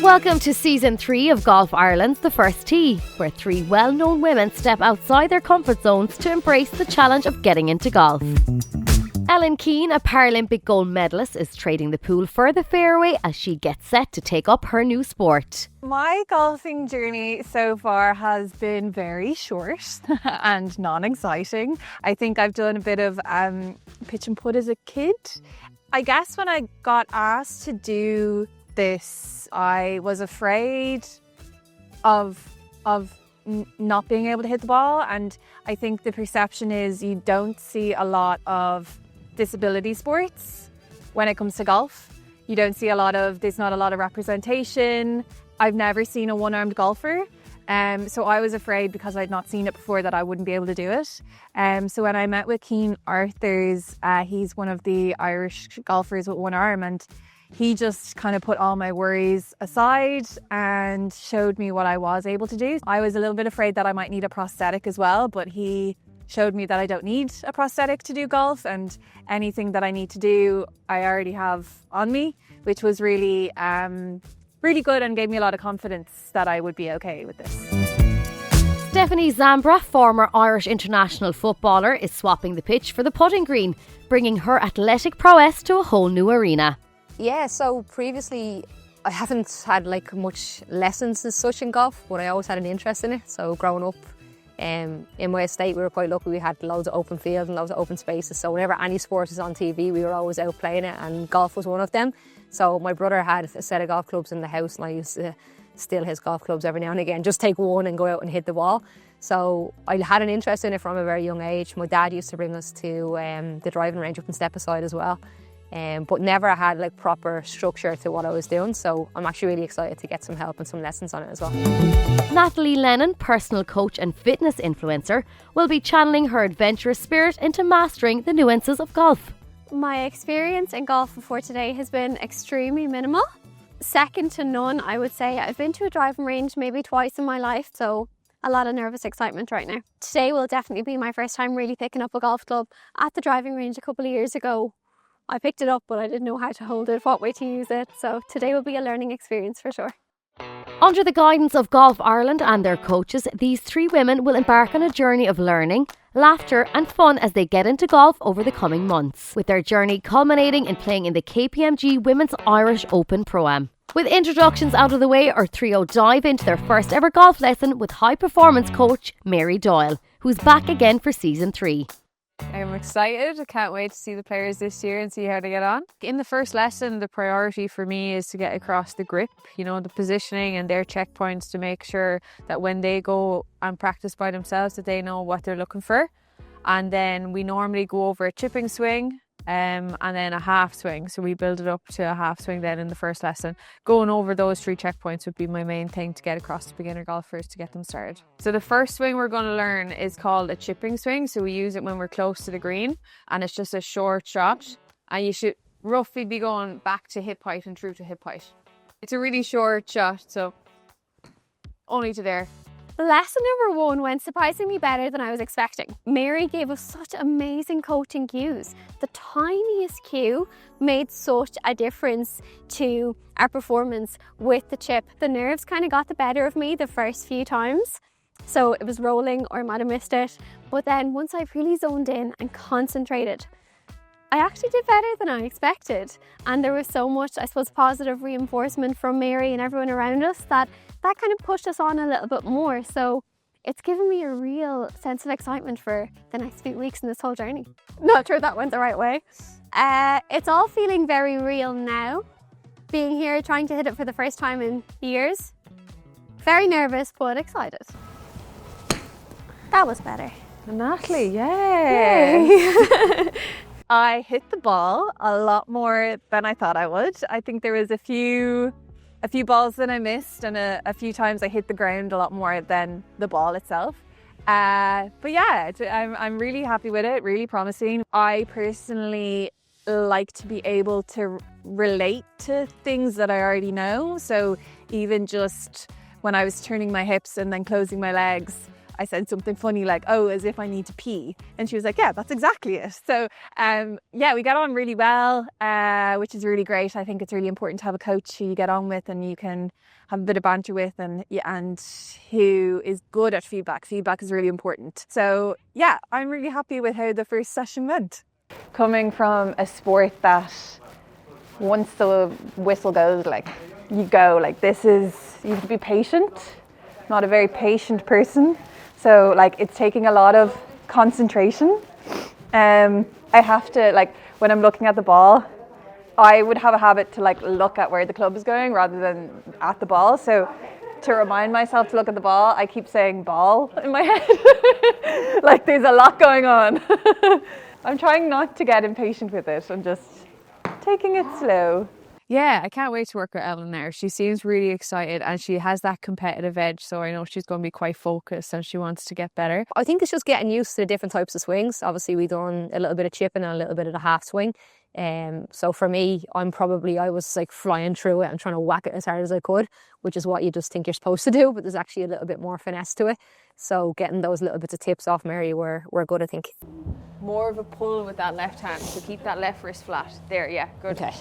Welcome to Season 3 of Golf Ireland's The First Tee, where three well-known women step outside their comfort zones to embrace the challenge of getting into golf. Ellen Keane, a Paralympic gold medalist, is trading the pool for the fairway as she gets set to take up her new sport. My golfing journey so far has been very short and non-exciting. I think I've done a bit of pitch and putt as a kid. I guess when I got asked to do this, I was afraid of not being able to hit the ball, and I think the perception is you don't see a lot of disability sports when it comes to golf. You don't see there's not a lot of representation. I've never seen a one-armed golfer, so I was afraid because I'd not seen it before that I wouldn't be able to do it. So when I met with Keane Arthurs, he's one of the Irish golfers with one arm, and he just kind of put all my worries aside and showed me what I was able to do. I was a little bit afraid that I might need a prosthetic as well, but he showed me that I don't need a prosthetic to do golf, and anything that I need to do, I already have on me, which was really good and gave me a lot of confidence that I would be okay with this. Stephanie Zambra, former Irish international footballer, is swapping the pitch for the putting green, bringing her athletic prowess to a whole new arena. Yeah, so previously I haven't had much lessons as such in golf, but I always had an interest in it. So growing up in my estate, we were quite lucky. We had loads of open fields and loads of open spaces. So whenever any sport was on TV, we were always out playing it, and golf was one of them. So my brother had a set of golf clubs in the house, and I used to steal his golf clubs every now and again, just take one and go out and hit the ball. So I had an interest in it from a very young age. My dad used to bring us to the driving range up in Stepaside as well. But never had proper structure to what I was doing, so I'm actually really excited to get some help and some lessons on it as well. Nathalie Lennon, personal coach and fitness influencer, will be channeling her adventurous spirit into mastering the nuances of golf. My experience in golf before today has been extremely minimal. Second to none, I would say. I've been to a driving range maybe twice in my life, so a lot of nervous excitement right now. Today will definitely be my first time really picking up a golf club. At the driving range a couple of years ago, I picked it up, but I didn't know how to hold it, what way to use it. So today will be a learning experience for sure. Under the guidance of Golf Ireland and their coaches, these three women will embark on a journey of learning, laughter and fun as they get into golf over the coming months, with their journey culminating in playing in the KPMG Women's Irish Open Pro-Am. With introductions out of the way, our trio dive into their first ever golf lesson with high performance coach Mary Doyle, who's back again for Season 3. I'm excited. I can't wait to see the players this year and see how they get on. In the first lesson, the priority for me is to get across the grip, the positioning and their checkpoints to make sure that when they go and practice by themselves that they know what they're looking for. And then we normally go over a chipping swing and then a half swing. So we build it up to a half swing then in the first lesson. Going over those three checkpoints would be my main thing to get across to beginner golfers to get them started. So the first swing we're going to learn is called a chipping swing. So we use it when we're close to the green, and it's just a short shot, and you should roughly be going back to hip height and through to hip height. It's a really short shot, so only to there. Lesson number 1 went surprisingly better than I was expecting. Mary gave us such amazing coaching cues. The tiniest cue made such a difference to our performance with the chip. The nerves kind of got the better of me the first few times. So it was rolling or I might have missed it. But then once I really zoned in and concentrated, I actually did better than I expected. And there was so much, I suppose, positive reinforcement from Mary and everyone around us that kind of pushed us on a little bit more. So it's given me a real sense of excitement for the next few weeks in this whole journey. Not sure that went the right way. It's all feeling very real now. Being here, trying to hit it for the first time in years. Very nervous, but excited. That was better. Natalie, yay! I hit the ball a lot more than I thought I would. I think there was a few balls that I missed, and a few times I hit the ground a lot more than the ball itself. But yeah, I'm really happy with it, really promising. I personally like to be able to relate to things that I already know. So even just when I was turning my hips and then closing my legs, I said something funny like, oh, as if I need to pee. And she was like, yeah, that's exactly it. So yeah, we got on really well, which is really great. I think it's really important to have a coach who you get on with and you can have a bit of banter with, and who is good at feedback. Feedback is really important. So yeah, I'm really happy with how the first session went. Coming from a sport that once the whistle goes, like you go, like you have to be patient. I'm not a very patient person, so like it's taking a lot of concentration. I have to, like, when I'm looking at the ball, I would have a habit to like look at where the club is going rather than at the ball. So to remind myself to look at the ball, I keep saying ball in my head. Like there's a lot going on. I'm trying not to get impatient with it. I'm just taking it slow. Yeah, I can't wait to work with Ellen now. She seems really excited and she has that competitive edge, so I know she's going to be quite focused and she wants to get better. I think it's just getting used to the different types of swings. Obviously, we've done a little bit of chipping and a little bit of the half swing. So for me, I was like flying through it and trying to whack it as hard as I could, which is what you just think you're supposed to do, but there's actually a little bit more finesse to it. So getting those little bits of tips off Mary were good, I think. More of a pull with that left hand, so keep that left wrist flat. There, yeah, good. Okay.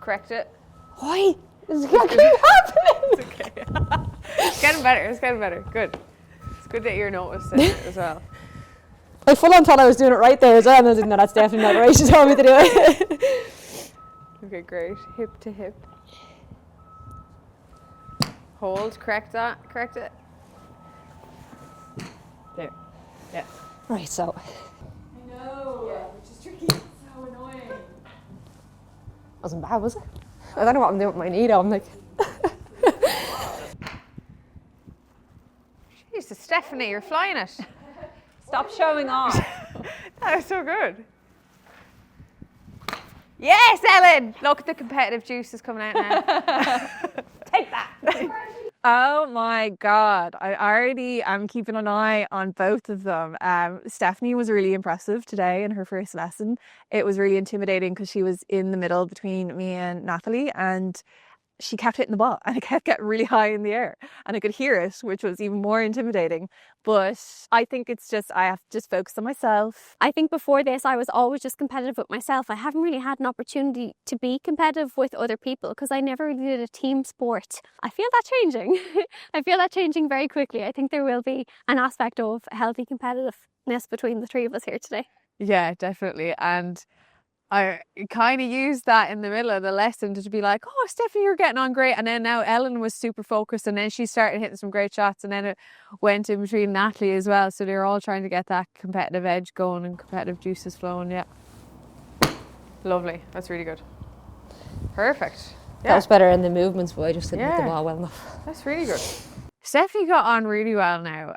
Correct it. Why? This is keep happening. It's okay. It's getting better. Good. It's good that you're noticing it as well. I full on thought I was doing it right there as well, and I was like, no, that's definitely not right. She told me to do it. Okay, great. Hip to hip. Hold, correct it. There. Yeah. Right, so. I know, which is tricky. It's so annoying. Wasn't bad, was it? I don't know what I'm doing with my knee though. I'm like. Jesus, Stephanie, you're flying it. Stop showing off. That was so good. Yes, Ellen! Look, the competitive juice is coming out now. Take that. Oh my God. I already am keeping an eye on both of them. Stephanie was really impressive today in her first lesson. It was really intimidating because she was in the middle between me and Nathalie, and she kept hitting the ball and it kept getting really high in the air and I could hear it, which was even more intimidating. But I think it's just, I have to just focus on myself. I think before this, I was always just competitive with myself. I haven't really had an opportunity to be competitive with other people because I never really did a team sport. I feel that changing. I feel that changing very quickly. I think there will be an aspect of healthy competitiveness between the three of us here today. Yeah, definitely. And I kind of used that in the middle of the lesson to be like, oh, Stephanie, you're getting on great. And then now Ellen was super focused and then she started hitting some great shots and then it went in between Nathalie as well. So they're all trying to get that competitive edge going and competitive juices flowing. Yeah. Lovely. That's really good. Perfect. Yeah. That was better in the movements, but I just didn't hit the ball well enough. That's really good. Stephanie got on really well now.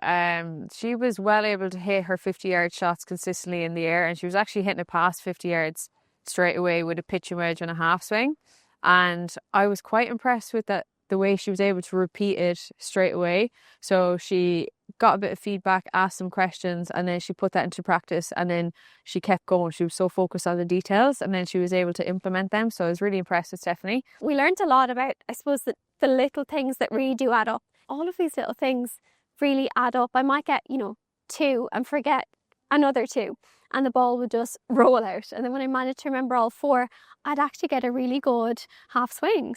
She was well able to hit her 50-yard shots consistently in the air and she was actually hitting it past 50 yards straight away with a pitching wedge and a half swing. And I was quite impressed with that, the way she was able to repeat it straight away. So she got a bit of feedback, asked some questions, and then she put that into practice and then she kept going. She was so focused on the details and then she was able to implement them. So I was really impressed with Stephanie. We learned a lot about, I suppose, the little things that really do add up. All of these little things really add up. I might get, 2 and forget another 2 and the ball would just roll out. And then when I managed to remember all 4, I'd actually get a really good half swing.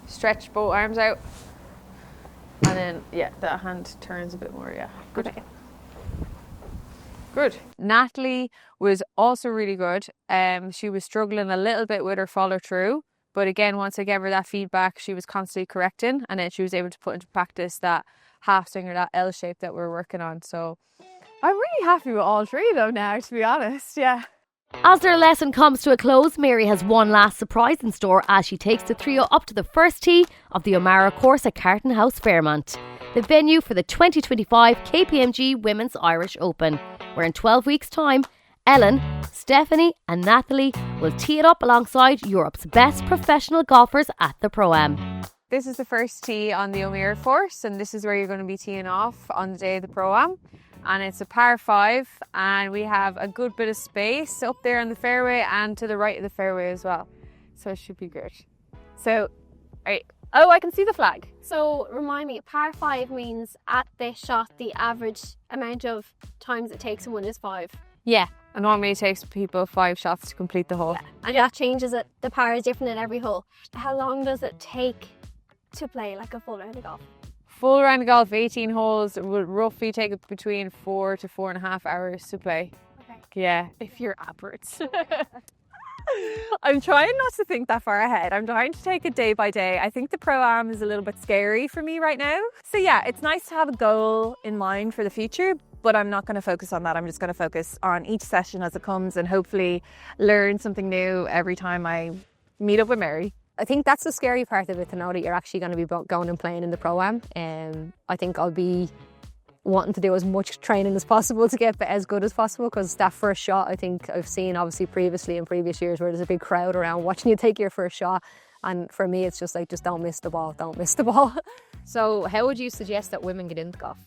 Stretch both arms out. And then, the hand turns a bit more, Good. Okay. Good. Nathalie was also really good. She was struggling a little bit with her follow through. But again, once I gave her that feedback, she was constantly correcting. And then she was able to put into practice that half swing or that L shape that we're working on. So I'm really happy with all 3 of them now, to be honest. Yeah. As their lesson comes to a close, Mary has one last surprise in store as she takes the trio up to the first tee of the O'Mara course at Carton House, Fairmont, the venue for the 2025 KPMG Women's Irish Open, where in 12 weeks' time, Ellen, Stephanie and Nathalie will tee it up alongside Europe's best professional golfers at the Pro-Am. This is the first tee on the O'Meara course and this is where you're going to be teeing off on the day of the Pro-Am. And it's a par 5 and we have a good bit of space up there on the fairway and to the right of the fairway as well. So it should be good. So Right. Oh, I can see the flag. So remind me, par 5 means at this shot, the average amount of times it takes someone is 5. Yeah. And normally it takes people 5 shots to complete the hole. And that changes it. The par is different in every hole. How long does it take to play like a full round of golf? Full round of golf, 18 holes, will roughly take between 4 to 4.5 hours to play. Okay. Yeah. If you're average. I'm trying not to think that far ahead. I'm trying to take it day by day. I think the Pro-Am is a little bit scary for me right now. So yeah, it's nice to have a goal in mind for the future, but I'm not going to focus on that. I'm just going to focus on each session as it comes and hopefully learn something new every time I meet up with Mary. I think that's the scary part of it, to know that you're actually going to be going and playing in the Pro-Am. I think I'll be wanting to do as much training as possible to get as good as possible, because that first shot, I think I've seen obviously previously in previous years where there's a big crowd around watching you take your first shot, and for me it's just like, just don't miss the ball, don't miss the ball. So how would you suggest that women get into golf?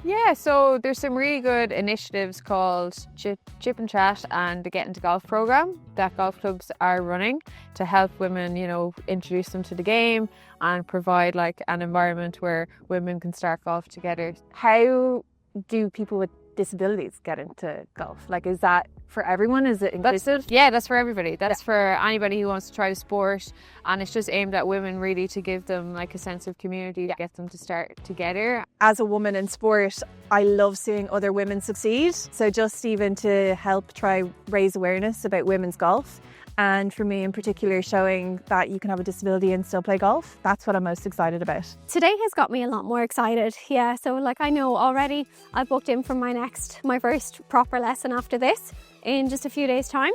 Yeah, so there's some really good initiatives called Chip and Chat and the Get Into Golf program that golf clubs are running to help women, you know, introduce them to the game and provide like an environment where women can start golf together. How do people with disabilities get into golf? Like, is that for everyone? Is it inclusive? That's for everybody. That's for anybody who wants to try the sport, and it's just aimed at women really to give them like a sense of community to get them to start together. As a woman in sport, I love seeing other women succeed. So just even to help try raise awareness about women's golf, and for me in particular, showing that you can have a disability and still play golf. That's what I'm most excited about. Today has got me a lot more excited. Yeah, so like I know already I booked in for my first proper lesson after this in just a few days' time.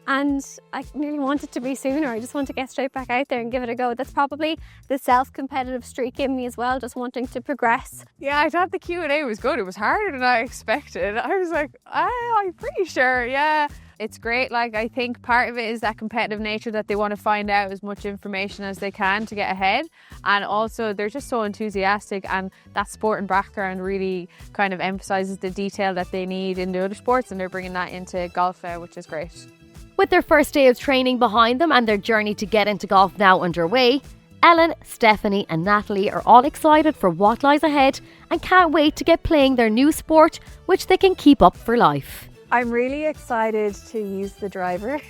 And I really want it to be sooner. I just want to get straight back out there and give it a go. That's probably the self-competitive streak in me as well, just wanting to progress. Yeah, I thought the Q&A was good. It was harder than I expected. I was like, I'm pretty sure, yeah. It's great. Like, I think part of it is that competitive nature, that they want to find out as much information as they can to get ahead. And also they're just so enthusiastic, and that sporting background really kind of emphasises the detail that they need in the other sports, and they're bringing that into golf now, which is great. With their first day of training behind them and their journey to get into golf now underway, Ellen, Stephanie and Natalie are all excited for what lies ahead and can't wait to get playing their new sport, which they can keep up for life. I'm really excited to use the driver.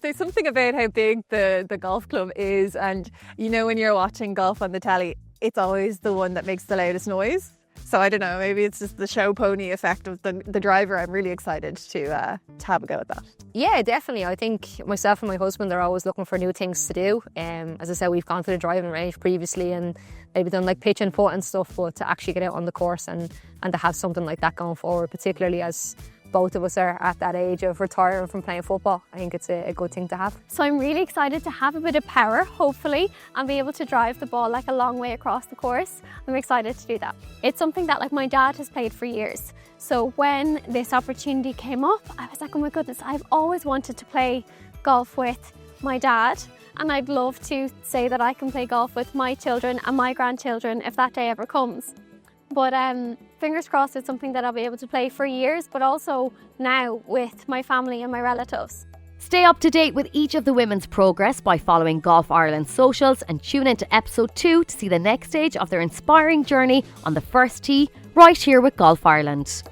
There's something about how big the golf club is, and you know, when you're watching golf on the telly, it's always the one that makes the loudest noise. So I don't know, maybe it's just the show pony effect of the driver. I'm really excited to have a go at that. Yeah, definitely. I think myself and my husband are always looking for new things to do. As I said, we've gone to the driving range previously and maybe done like pitch and putt and stuff, but to actually get out on the course and to have something like that going forward, particularly as both of us are at that age of retiring from playing football, I think it's a good thing to have. So I'm really excited to have a bit of power, hopefully, and be able to drive the ball like a long way across the course. I'm excited to do that. It's something that like my dad has played for years. So when this opportunity came up, I was like, oh my goodness, I've always wanted to play golf with my dad, and I'd love to say that I can play golf with my children and my grandchildren if that day ever comes. But fingers crossed, it's something that I'll be able to play for years, but also now with my family and my relatives. Stay up to date with each of the women's progress by following Golf Ireland's socials, and tune into episode 2 to see the next stage of their inspiring journey on the first tee right here with Golf Ireland.